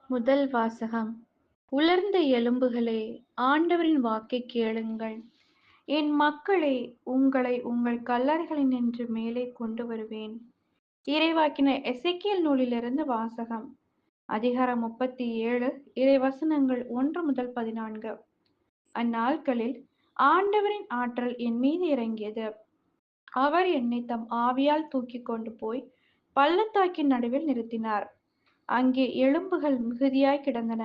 முதல் வாசகம். உலர்ந்த எலும்புகளே, ஆண்டவரின் வாக்கைக் கேளுங்கள். என் மக்களே, உங்களை உங்கள் கல்லறைகளினின்று மேலே கொண்டு வருவேன். இறைவாக்கினர் எசேக்கியேல் நூலிலிருந்து வாசகம். அதிகாரம் 37, இறைவசனங்கள் 1 முதல் 14. அந்நாட்களில் ஆண்டவரின் ஆற்றல் என் மீது இறங்கியது. அவர் என்னை தம் ஆவியால் தூக்கிக் கொண்டு போய் பள்ளத்தாக்கின் நடுவில் நிறுத்தினார். அங்கே எலும்புகள் மிகுதியாய் கிடந்தன.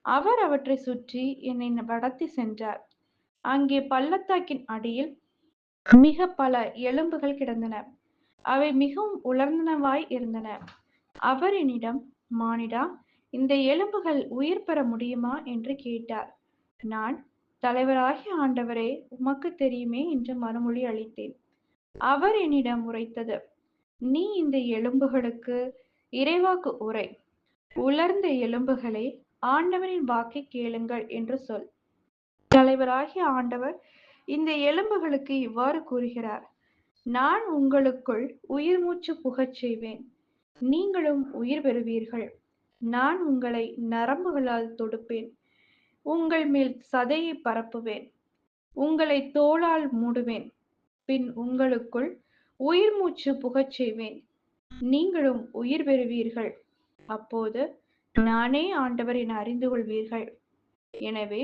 அவர் அவற்றைச் சுற்றி என்னை நடத்தி சென்றார். அங்கே பள்ளத்தாக்கின் அடியில் மிகப் பல எலும்புகள் கிடந்தன. அவை மிகவும் உலர்ந்தனவாய் இருந்தன. அவர் என்னிடம், மானிடா, இந்த எலும்புகள் உயிர் பெற முடியுமா என்று கேட்டார். நான், தலைவராகிய ஆண்டவரே, உமக்குத் தெரியுமே என்று மறுமொழி அளித்தேன். அவர் என்னிடம் உரைத்தது, நீ இந்த எலும்புகளுக்கு இறைவாக்கு உரை. உலர்ந்த எலும்புகளே, ஆண்டவரின் வாக்கைக் கேளுங்கள் என்று சொல். தலைவராகிய ஆண்டவர் இந்த எலும்புகளுக்கு இவ்வாறு கூறுகிறார், நான் உங்களுக்குள் உயிர் மூச்சு புகச் செய்வேன். நீங்களும் உயிர் பெறுவீர்கள். நான் உங்களை நரம்புகளால் தொடுப்பேன். உங்கள் மேல் சதையை பரப்புவேன். உங்களை தோலால் மூடுவேன். பின் உங்களுக்குள் உயிர் மூச்சு புகச் செய்வேன். நீங்களும் உயிர் பெறுவீர்கள். அப்போது நானே ஆண்டவர் என அறிந்து கொள்வீர்கள். எனவே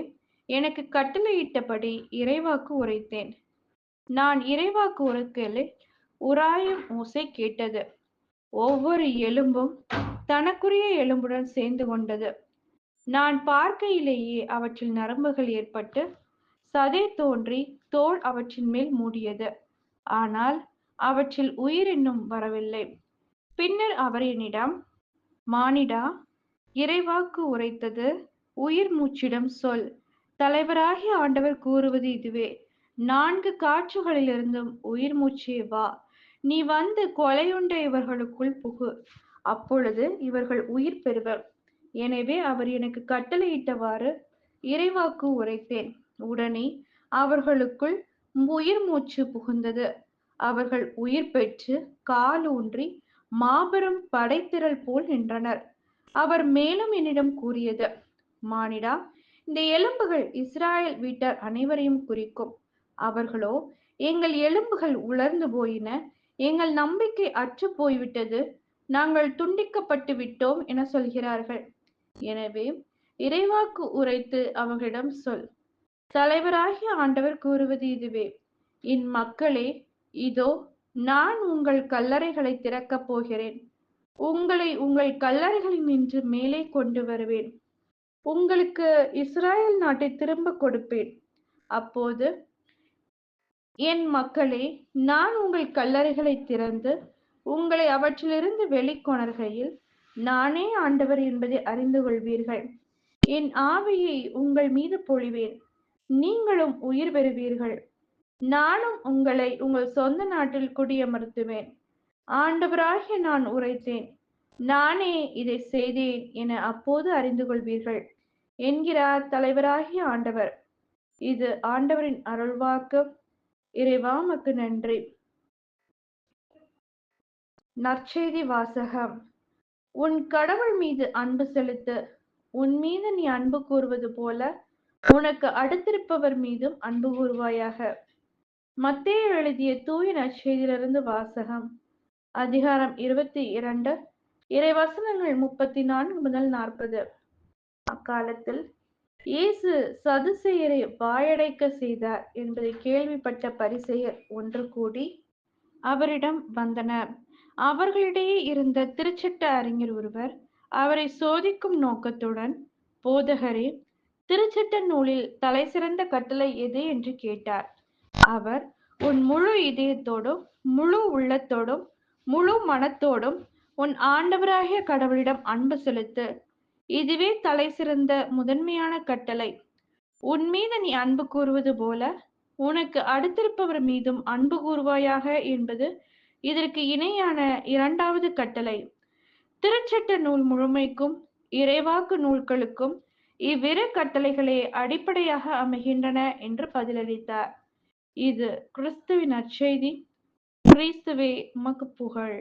எனக்கு கட்டளையிட்டபடி இறைவாக்கு உரைத்தேன். நான் இறைவாக்கு உரைக்கையில் உராயும் ஓசை கேட்டது. ஒவ்வொரு எலும்பும் தனக்குரிய எலும்புடன் சேர்ந்து கொண்டது. நான் பார்க்கையிலேயே அவற்றில் நரம்புகள் ஏற்பட்டு சதை தோன்றி தோல் அவற்றின் மேல் மூடியது. ஆனால் அவற்றில் உயிர் இன்னும் வரவில்லை. பின்னர் அவர் என்னிடம், மானிடா, இறைவாக்கு உரைத்தது உயிர் மூச்சிடம் சொல். தலைவராகிய ஆண்டவர் கூறுவது இதுவே, 4 காற்றுகளிலிருந்தும் உயிர் மூச்சே வா. நீ வந்து கொலையுண்ட இவர்களுக்குள் புகு. அப்பொழுது இவர்கள் உயிர் பெறுவர். எனவே அவர் எனக்கு கட்டளையிட்டவாறு இறைவாக்கு உரைத்தேன். உடனே அவர்களுக்குள் உயிர் மூச்சு புகுந்தது. அவர்கள் உயிர் பெற்று காலூன்றி மாபெரும் படைத்திரள் போல் நின்றனர். அவர் மேலும் என்னிடம் கூறியது, மானிடா, இந்த எலும்புகள் இஸ்ராயேல் வீட்டார் அனைவரையும் குறிக்கும். அவர்களோ, எங்கள் எலும்புகள் உலர்ந்து போயின, எங்கள் நம்பிக்கை அற்று போய்விட்டது, நாங்கள் துண்டிக்கப்பட்டு விட்டோம் என சொல்கிறார்கள். எனவே இறைவாக்கு உரைத்து அவர்களிடம் சொல். தலைவராகிய ஆண்டவர் கூறுவது இதுவே, என் மக்களே, இதோ நான் உங்கள் கல்லறைகளை திறக்கப் போகிறேன். உங்களை உங்கள் கல்லறைகளினின்று மேலே கொண்டு வருவேன். உங்களுக்கு இஸ்ராயேல் நாட்டை திரும்பக் கொடுப்பேன். அப்போது, என் மக்களே, நான் உங்கள் கல்லறைகளைத் திறந்து உங்களை அவற்றிலிருந்து வெளிக்கொணர்கையில் நானே ஆண்டவர் என்பதை அறிந்து கொள்வீர்கள். என் ஆவியை உங்கள் மீது பொழிவேன். நீங்களும் உயிர் பெறுவீர்கள். நானும் உங்களை உங்கள் சொந்த நாட்டில் குடியமர்த்துவேன். ஆண்டவராகிய நான் உரைத்தேன். நானே இதை செய்தேன் என அப்போது அறிந்து கொள்வீர்கள் என்கிறார் தலைவராகிய ஆண்டவர். இது ஆண்டவரின் அருள்வாக்கு. இறைவா, உமக்கு நன்றி. நற்செய்தி வாசகம். உன் கடவுள் மீது அன்பு செலுத்து. உன் மீது நீ அன்பு கூறுவது போல உனக்கு அடுத்திருப்பவர் மீதும் அன்பு கூறுவாயாக. மத்தேயு எழுதிய தூய நற்செய்தியிலிருந்து வாசகம். அதிகாரம் 22, இறைவசனங்கள் 34 முதல் 40. அக்காலத்தில் இயேசு சதுசேயரை வாயடைக்க செய்தார் என்பதை கேள்விப்பட்ட பரிசேயர் ஒன்று கூடி அவரிடம் வந்தனர். அவர்களிடையே இருந்த திருச்சட்ட அறிஞர் ஒருவர் அவரை சோதிக்கும் நோக்கத்துடன், போதகரே, திருச்சட்ட நூலில் தலைசிறந்த கட்டளை எது என்று கேட்டார். அவர், உன் முழு இதயத்தோடும் முழு உள்ளத்தோடும் முழு மனத்தோடும் உன் ஆண்டவராகிய கடவுளிடம் அன்பு செலுத்து. இதுவே தலை சிறந்த முதன்மையான கட்டளை. உன் மீது நீ அன்பு கூறுவது போல உனக்கு அடுத்திருப்பவர் மீதும் அன்பு கூறுவாயாக என்பது இதற்கு இணையான 2வது கட்டளை. திருச்சட்ட நூல் முழுமைக்கும் இறைவாக்கு நூல்களுக்கும் இவ்விரு கட்டளைகளே அடிப்படையாக அமைகின்றன என்று பதிலளித்தார். இது கிறிஸ்துவின் நற்செய்தி. கிறிஸ்துவே, உமக்கு புகழ்.